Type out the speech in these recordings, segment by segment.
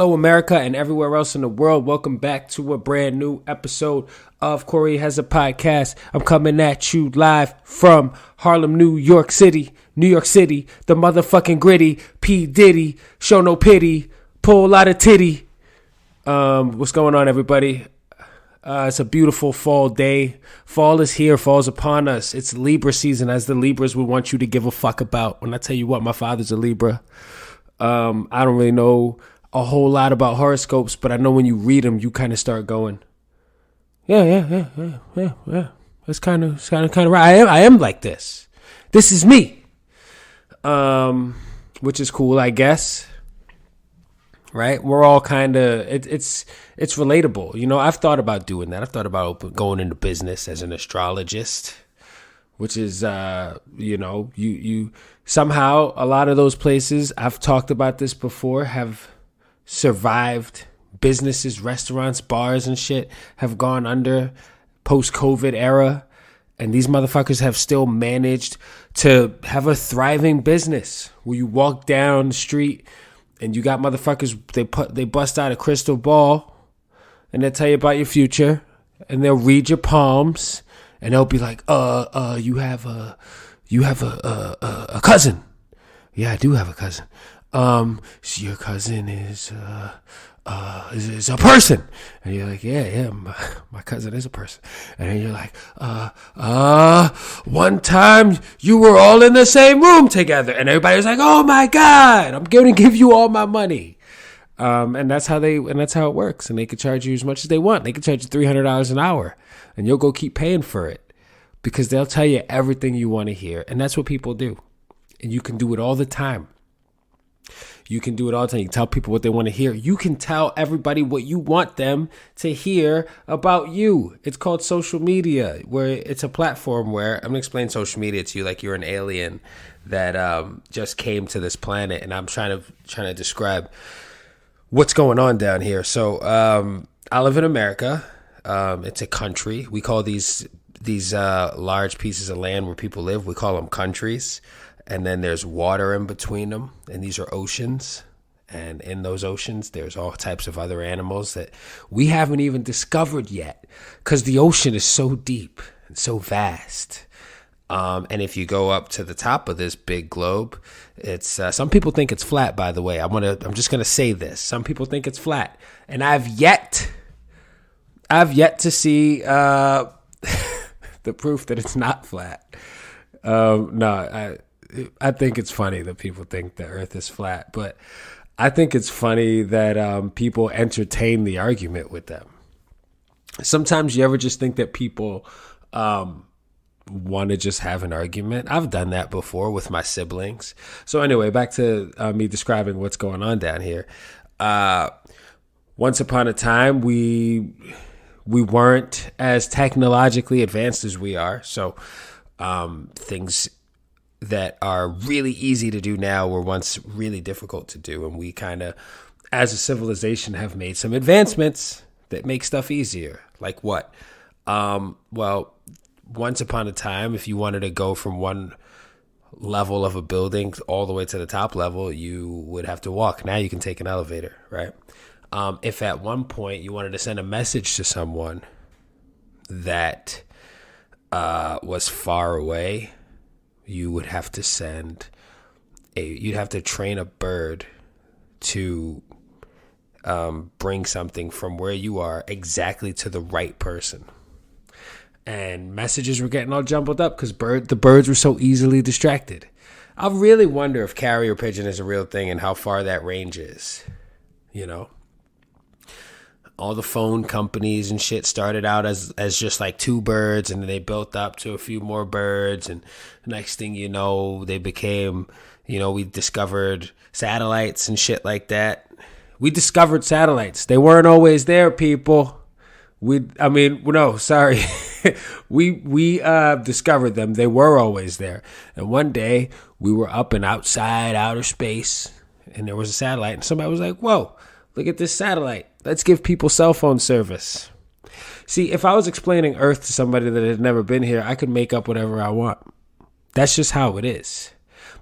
Hello, America, and everywhere else in the world. Welcome back to a brand new episode of Corey Has a Podcast. I'm coming at you live from Harlem, New York City, the motherfucking gritty. P. Diddy, show no pity, pull a lot of titty. What's going on, everybody? It's a beautiful fall day. Fall is here. Fall's upon us. It's Libra season, as the Libras would want you to give a fuck about. When I tell you what, my father's a Libra. I don't really know a whole lot about horoscopes, but I know when you read them, you kind of start going, yeah. That's kind of right. I am like this. This is me. Which is cool, I guess. Right? We're all kind of, it's relatable. You know, I've thought about doing that. I've thought about going into business as an astrologist, which is, you somehow, a lot of those places, I've talked about this before, have survived. Businesses, restaurants, bars and shit have gone under post-COVID era. And these motherfuckers have still managed to have a thriving business where you walk down the street and you got motherfuckers, they bust out a crystal ball and they'll tell you about your future and they'll read your palms and they'll be like, you have a cousin. Yeah, I do have a cousin. So your cousin is a person. And you're like, yeah, my cousin is a person. And then you're like, one time you were all in the same room together. And everybody's like, oh my God, I'm going to give you all my money. And that's how it works. And they can charge you as much as they want. They can charge you $300 an hour and you'll go keep paying for it because they'll tell you everything you want to hear. And that's what people do. And you can do it all the time. You can do it all the time. You can tell people what they want to hear. You can tell everybody what you want them to hear about you. It's called social media, where it's a platform where I'm going to explain social media to you like you're an alien that just came to this planet, and I'm trying to describe what's going on down here. So I live in America. It's a country. We call these large pieces of land where people live, we call them countries. And then there's water in between them, and these are oceans. And in those oceans, there's all types of other animals that we haven't even discovered yet because the ocean is so deep and so vast. And if you go up to the top of this big globe, it's some people think it's flat, by the way. I'm just gonna say this. Some people think it's flat, and I've yet to see the proof that it's not flat. I think it's funny that people think the earth is flat, but I think it's funny that people entertain the argument with them. Sometimes you ever just think that people want to just have an argument? I've done that before with my siblings. So anyway, back to me describing what's going on down here. Once upon a time, we weren't as technologically advanced as we are. So things that are really easy to do now were once really difficult to do. And we kind of, as a civilization, have made some advancements that make stuff easier. Like what? Well, once upon a time, if you wanted to go from one level of a building all the way to the top level, you would have to walk. Now you can take an elevator, right? If at one point you wanted to send a message to someone that was far away, you would have to you'd have to train a bird to bring something from where you are exactly to the right person. And messages were getting all jumbled up because the birds were so easily distracted. I really wonder if carrier pigeon is a real thing and how far that range is. You know? All the phone companies and shit started out as just like two birds, and then they built up to a few more birds, and the next thing you know, they became, we discovered satellites and shit like that. We discovered satellites. They weren't always there, people. We discovered them. They were always there. And one day we were up and outside outer space, and there was a satellite, and somebody was like, whoa, look at this satellite. Let's give people cell phone service. See, if I was explaining Earth to somebody that had never been here, I could make up whatever I want. That's just how it is.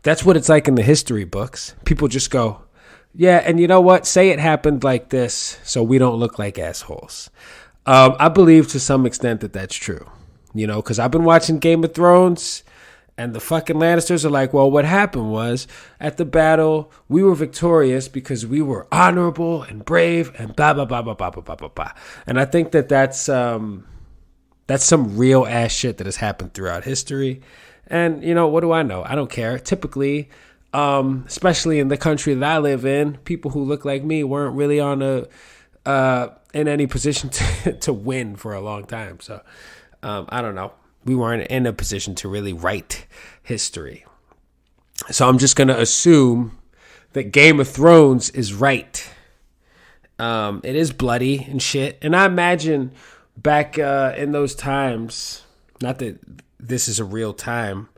That's what it's like in the history books. People just go, Yeah, and you know what? Say it happened like this so we don't look like assholes. I believe to some extent that that's true. You know, because I've been watching Game of Thrones, and the fucking Lannisters are like, well, what happened was at the battle, we were victorious because we were honorable and brave and blah, blah, blah, blah, blah, blah, blah, blah, blah. And I think that that's some real ass shit that has happened throughout history. And, you know, what do I know? I don't care. Typically, especially in the country that I live in, people who look like me weren't really in any position to win for a long time. So, I don't know. We weren't in a position to really write history. So I'm just going to assume that Game of Thrones is right. It is bloody and shit. And I imagine back in those times, not that this is a real time,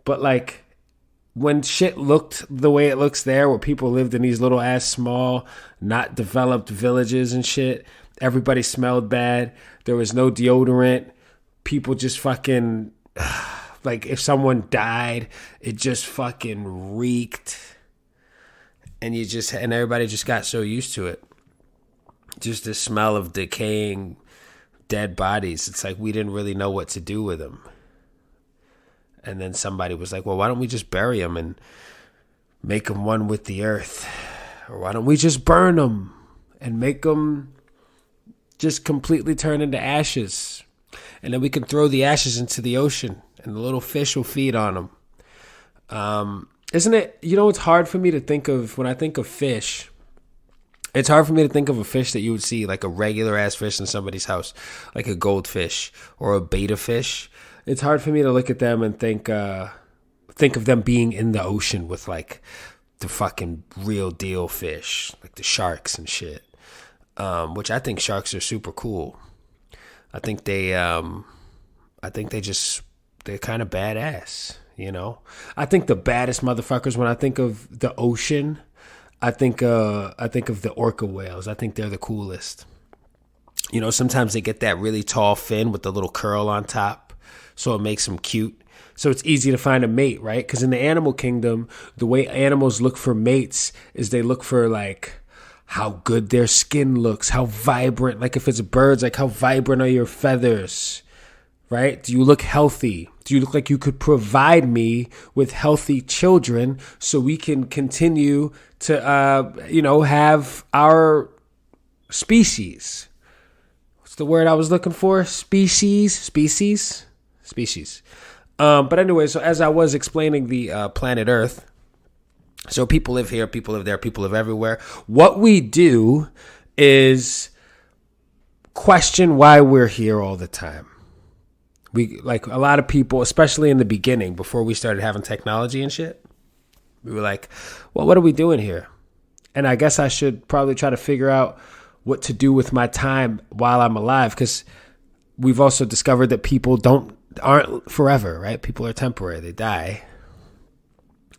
but like when shit looked the way it looks there, where people lived in these little ass small, not developed villages and shit, everybody smelled bad. There was no deodorant. People just fucking, like if someone died, it just fucking reeked. And everybody just got so used to it. Just the smell of decaying dead bodies. It's like we didn't really know what to do with them. And then somebody was like, well, why don't we just bury them and make them one with the earth? Or why don't we just burn them and make them just completely turn into ashes? And then we can throw the ashes into the ocean and the little fish will feed on them. Isn't it, you know, it's hard for me to think of, when I think of fish, it's hard for me to think of a fish that you would see, like a regular ass fish in somebody's house, like a goldfish or a betta fish. It's hard for me to look at them and think of them being in the ocean with like the fucking real deal fish, like the sharks and shit. Which I think sharks are super cool. I think they're kind of badass, you know. I think the baddest motherfuckers, when I think of the ocean, I think of the orca whales. I think they're the coolest. You know, sometimes they get that really tall fin with the little curl on top, so it makes them cute. So it's easy to find a mate, right? Because in the animal kingdom, the way animals look for mates is they look for like how good their skin looks, how vibrant, like if it's birds, like how vibrant are your feathers, right? Do you look healthy? Do you look like you could provide me with healthy children so we can continue to, have our species? What's the word I was looking for? Species. But anyway, so as I was explaining the planet Earth, so people live here, people live there, people live everywhere. What we do is question why we're here all the time. We, like a lot of people, especially in the beginning, before we started having technology and shit, we were like, well, what are we doing here? And I guess I should probably try to figure out what to do with my time while I'm alive, because we've also discovered that people aren't forever, right? People are temporary, they die.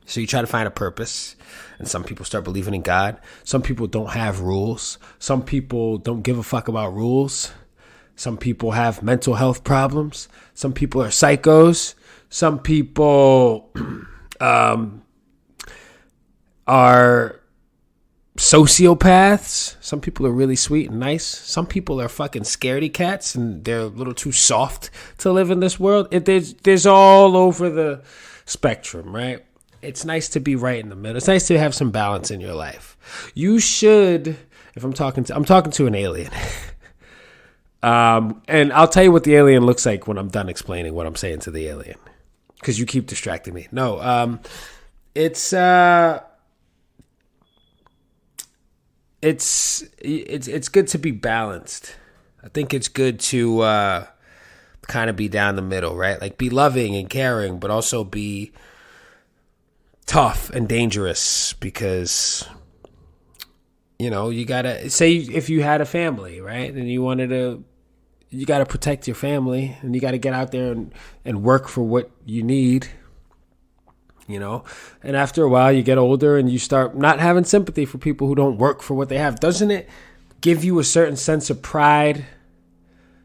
So you try to find a purpose, and some people start believing in God. Some people don't have rules. Some people don't give a fuck about rules. Some people have mental health problems. Some people are psychos. Some people are sociopaths. Some people are really sweet and nice. Some people are fucking scaredy cats, and they're a little too soft to live in this world. There's all over the spectrum, right? It's nice to be right in the middle. It's nice to have some balance in your life. You should, if I'm talking to an alien. And I'll tell you what the alien looks like when I'm done explaining what I'm saying to the alien, because you keep distracting me. No, it's good to be balanced. I think it's good to kind of be down the middle, right? Like be loving and caring, but also be tough and dangerous, because you know, you gotta say, if you had a family, right, and you gotta protect your family, and you gotta get out there and work for what you need, you know. And after a while you get older and you start not having sympathy for people who don't work for what they have. Doesn't it give you a certain sense of pride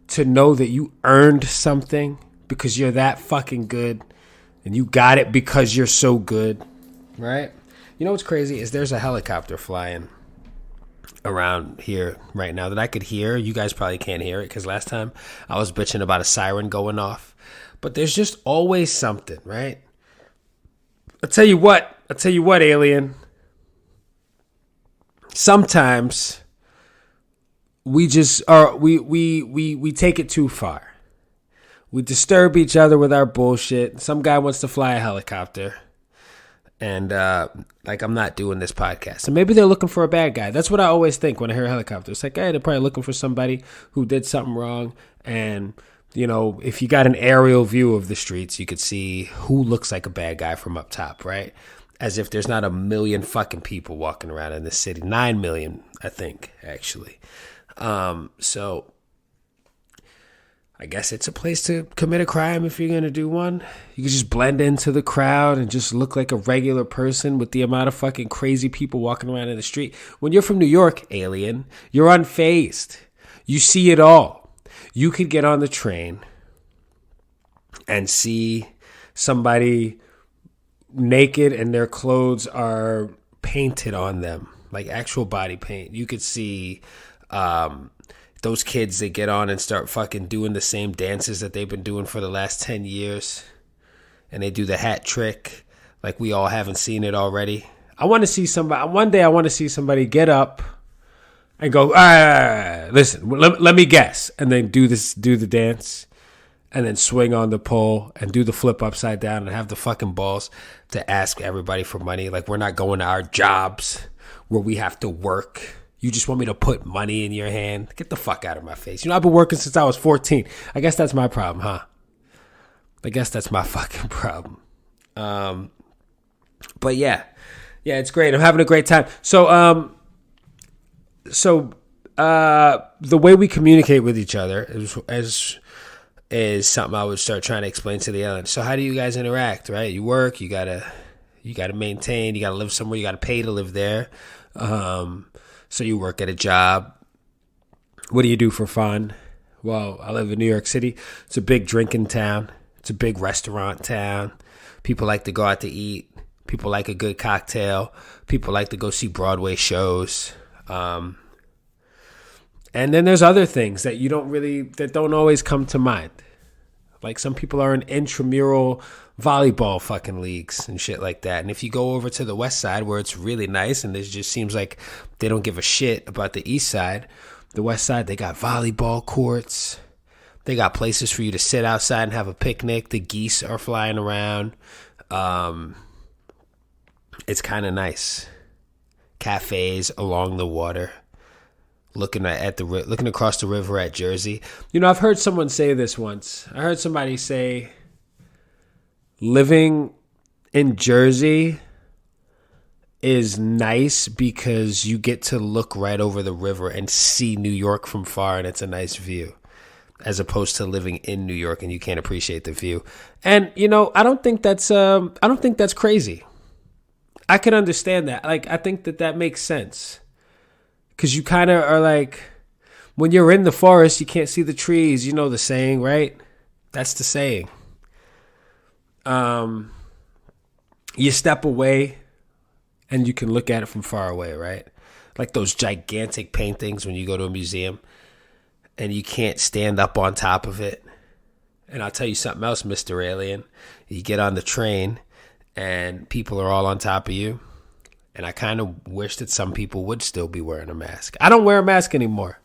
to know that you earned something because you're that fucking good, and you got it because you're so good, right? You know what's crazy is there's a helicopter flying around here right now that I could hear. You guys probably can't hear it because last time I was bitching about a siren going off. But there's just always something, right? I'll tell you what, alien. Sometimes we just are we take it too far. We disturb each other with our bullshit. Some guy wants to fly a helicopter. And I'm not doing this podcast. And maybe they're looking for a bad guy. That's what I always think when I hear helicopter. It's like, hey, they're probably looking for somebody who did something wrong. And, you know, if you got an aerial view of the streets, you could see who looks like a bad guy from up top, right? As if there's not a million fucking people walking around in this city. 9 million, I think, actually. So I guess it's a place to commit a crime if you're going to do one. You can just blend into the crowd and just look like a regular person with the amount of fucking crazy people walking around in the street. When you're from New York, alien, you're unfazed. You see it all. You could get on the train and see somebody naked and their clothes are painted on them, like actual body paint. You could see those kids that get on and start fucking doing the same dances that they've been doing for the last 10 years. And they do the hat trick like we all haven't seen it already. One day I want to see somebody get up and go, listen, let me guess. And then do the dance and then swing on the pole and do the flip upside down and have the fucking balls to ask everybody for money. Like we're not going to our jobs where we have to work. You just want me to put money in your hand? Get the fuck out of my face. You know, I've been working since I was 14. I guess that's my problem, huh? I guess that's my fucking problem. But yeah, it's great. I'm having a great time. So the way we communicate with each other is something I would start trying to explain to the aliens. So how do you guys interact, right? You work, you gotta maintain, you gotta live somewhere, you gotta pay to live there. So you work at a job. What do you do for fun? Well, I live in New York City. It's a big drinking town. It's a big restaurant town. People like to go out to eat. People like a good cocktail. People like to go see Broadway shows. And then there's other things that that don't always come to mind. Like some people are in intramural volleyball fucking leagues and shit like that. And if you go over to the west side where it's really nice and it just seems like they don't give a shit about the east side, the west side, they got volleyball courts. They got places for you to sit outside and have a picnic. The geese are flying around. It's kind of nice. Cafes along the water. Looking across the river at Jersey. You know, I've heard someone say this once. I heard somebody say, living in Jersey is nice because you get to look right over the river and see New York from far, and it's a nice view, as opposed to living in New York and you can't appreciate the view. And you know, I don't think that's crazy. I can understand that. Like, I think that makes sense. Because you kind of are like, when you're in the forest, you can't see the trees. You know the saying, right? That's the saying. You step away and you can look at it from far away, right? Like those gigantic paintings when you go to a museum and you can't stand up on top of it. And I'll tell you something else, Mr. Alien. You get on the train and people are all on top of you. And I kind of wish that some people would still be wearing a mask. I don't wear a mask anymore.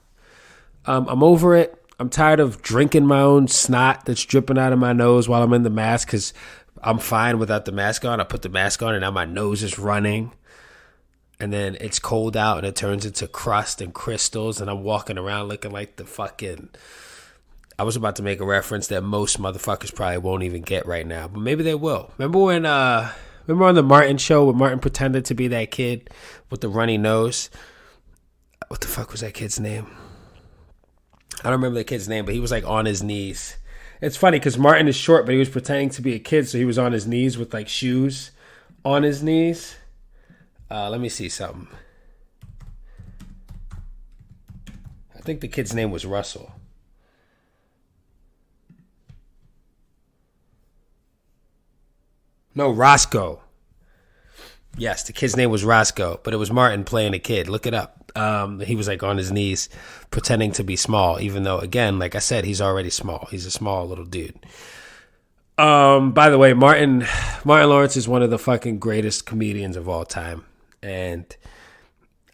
I'm over it. I'm tired of drinking my own snot that's dripping out of my nose while I'm in the mask because I'm fine without the mask on. I put the mask on and now my nose is running. And then it's cold out and it turns into crust and crystals and I'm walking around looking like the fucking... I was about to make a reference that most motherfuckers probably won't even get right now, but maybe they will. Remember on the Martin show when Martin pretended to be that kid with the runny nose? What the fuck was that kid's name? I don't remember the kid's name, but he was like on his knees. It's funny because Martin is short, but he was pretending to be a kid, so he was on his knees with like shoes on his knees. Let me see something. I think the kid's name was Russell. No, Roscoe. Yes, the kid's name was Roscoe, but it was Martin playing a kid. Look it up. He was like on his knees pretending to be small, even though, again, like I said, he's already small. He's a small little dude. By the way, Martin Lawrence is one of the fucking greatest comedians of all time. And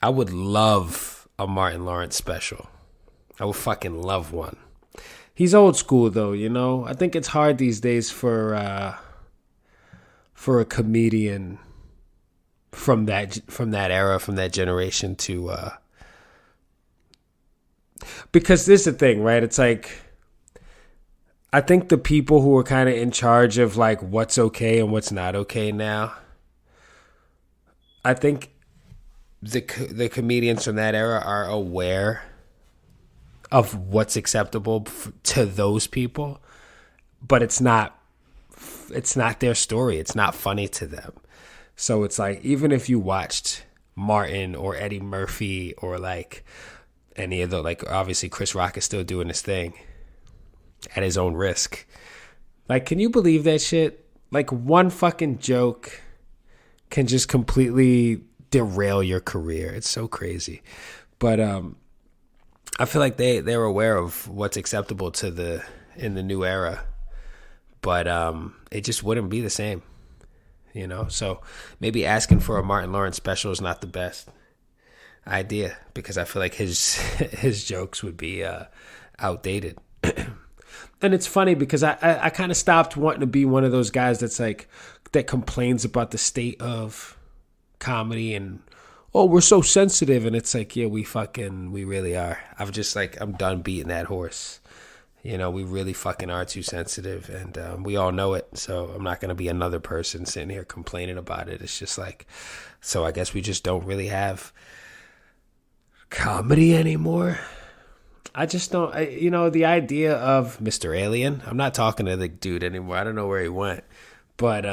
I would love a Martin Lawrence special. I would fucking love one. He's old school though, you know. I think it's hard these days for a comedian from that era, from that generation to because this is the thing, right? It's like I think the people who are kind of in charge of like what's okay and what's not okay now, I think the comedians from that era are aware of what's acceptable to those people, but it's not their story. It's not funny to them. So it's like, even if you watched Martin or Eddie Murphy or like any of the, like obviously Chris Rock is still doing his thing at his own risk. Like, can you believe that shit? Like, one fucking joke can just completely derail your career. It's so crazy. But I feel like they're aware of what's acceptable in the new era. But it just wouldn't be the same, you know? So maybe asking for a Martin Lawrence special is not the best idea, because I feel like his jokes would be outdated. And it's funny because I kind of stopped wanting to be one of those guys that's like, that complains about the state of comedy and, oh, we're so sensitive. And it's like, yeah, we really are. I'm done beating that horse. You know, we really fucking are too sensitive, and we all know it. So I'm not going to be another person sitting here complaining about it. It's just like, so I guess we just don't really have comedy anymore. I just don't, the idea of Mr. Alien, I'm not talking to the dude anymore. I don't know where he went, but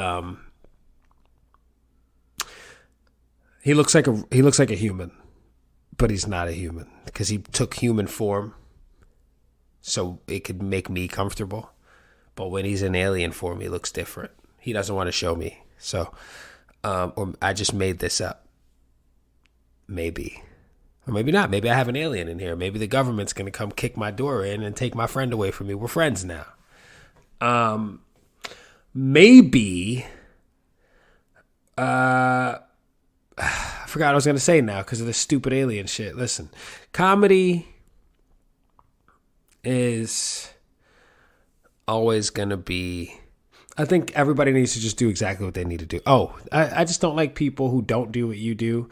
he looks like a human, but he's not a human because he took human form so it could make me comfortable. But when he's in alien form, he looks different. He doesn't want to show me. So, or I just made this up. Maybe. Or maybe not. Maybe I have an alien in here. Maybe the government's going to come kick my door in and take my friend away from me. We're friends now. Maybe. I forgot what I was going to say now because of this stupid alien shit. Listen, comedy is always going to be, I think everybody needs to just do exactly what they need to do. Oh, I just don't like people who don't do what you do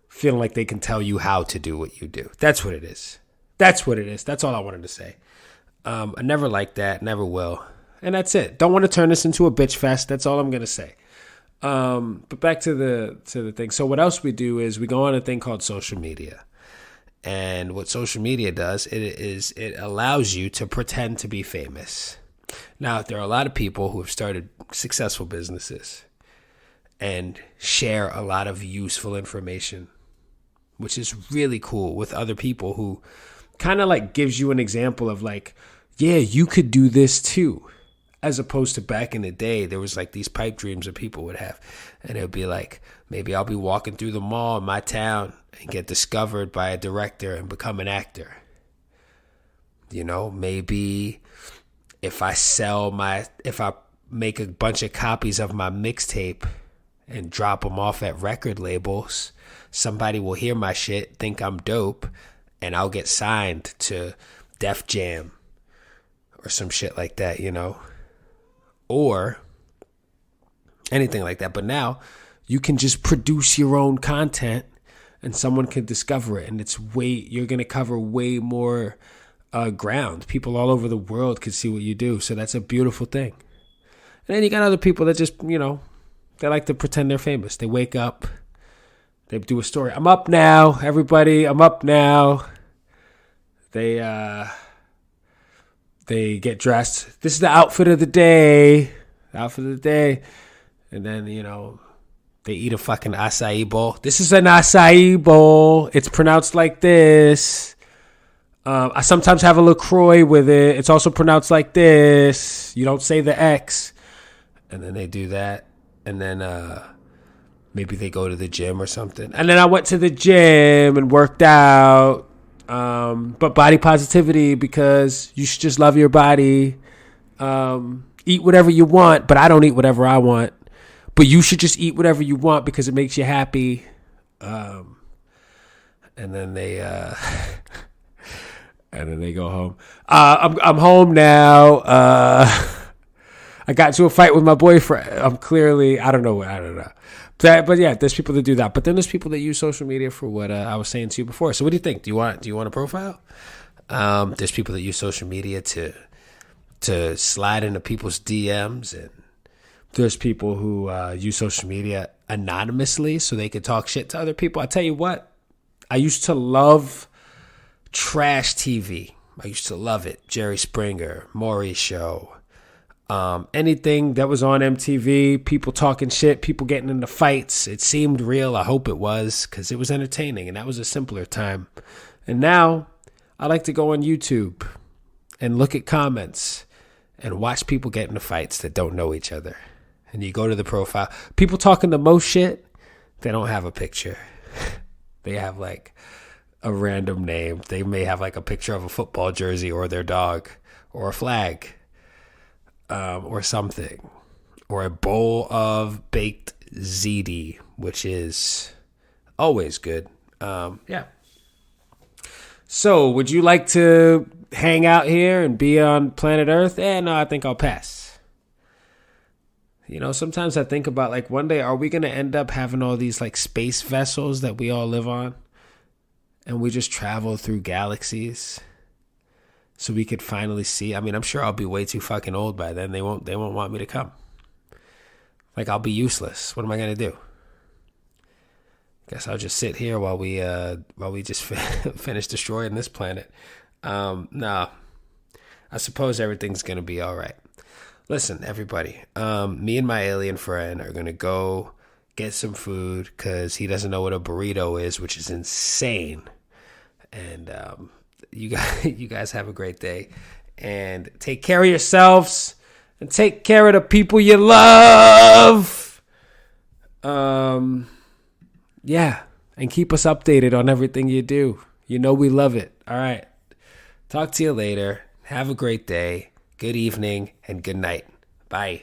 feeling like they can tell you how to do what you do. That's what it is. That's what it is. That's all I wanted to say. I never liked that. Never will. And that's it. Don't want to turn this into a bitch fest. That's all I'm going to say. But back to the thing. So what else we do is we go on a thing called social media. And what social media does, it allows you to pretend to be famous. Now, there are a lot of people who have started successful businesses and share a lot of useful information, which is really cool, with other people who kind of like gives you an example of like, yeah, you could do this too. As opposed to back in the day, there was like these pipe dreams that people would have. And it would be like, maybe I'll be walking through the mall in my town and get discovered by a director and become an actor. You know, maybe if I make a bunch of copies of my mixtape and drop them off at record labels, somebody will hear my shit, think I'm dope, and I'll get signed to Def Jam or some shit like that, you know? Or anything like that. But now you can just produce your own content and someone can discover it. And you're going to cover way more ground. People all over the world can see what you do. So that's a beautiful thing. And then you got other people that just, you know, they like to pretend they're famous. They wake up, they do a story. I'm up now, everybody. I'm up now. They get dressed. This is the outfit of the day. And then, you know, they eat a fucking acai bowl. This is an acai bowl. It's pronounced like this. I sometimes have a LaCroix with it. It's also pronounced like this. You don't say the X. And then they do that. And then Maybe they go to the gym or something. And then I went to the gym and worked out. But body positivity, because you should just love your body. Eat whatever you want, but I don't eat whatever I want. But you should just eat whatever you want because it makes you happy. And then they go home. I'm home now. I got into a fight with my boyfriend. I don't know. But yeah, there's people that do that. But then there's people that use social media for what I was saying to you before. So what do you think? Do you want a profile? There's people that use social media to slide into people's DMs, and there's people who use social media anonymously so they could talk shit to other people. I tell you what, I used to love trash TV. I used to love it. Jerry Springer, Maury's Show. Anything that was on MTV, people talking shit, people getting into fights. It seemed real. I hope it was, because it was entertaining, and that was a simpler time. And now I like to go on YouTube and look at comments and watch people get into fights that don't know each other. And you go to the profile. People talking the most shit, they don't have a picture. They have like a random name. They may have like a picture of a football jersey or their dog or a flag. Or something, or a bowl of baked ziti, which is always good. Yeah. So, would you like to hang out here and be on planet Earth? No, I think I'll pass. You know, sometimes I think about, like, one day, are we going to end up having all these, like, space vessels that we all live on? And we just travel through galaxies? So we could finally see. I mean, I'm sure I'll be way too fucking old by then. They won't want me to come. Like, I'll be useless. What am I gonna do? Guess I'll just sit here while we just finish destroying this planet. No, I suppose everything's gonna be all right. Listen, everybody. Me and my alien friend are gonna go get some food because he doesn't know what a burrito is, which is insane. And you guys have a great day, and take care of yourselves and take care of the people you love. Yeah, and keep us updated on everything you do. You know we love it. All right. Talk to you later. Have a great day. Good evening and good night. Bye.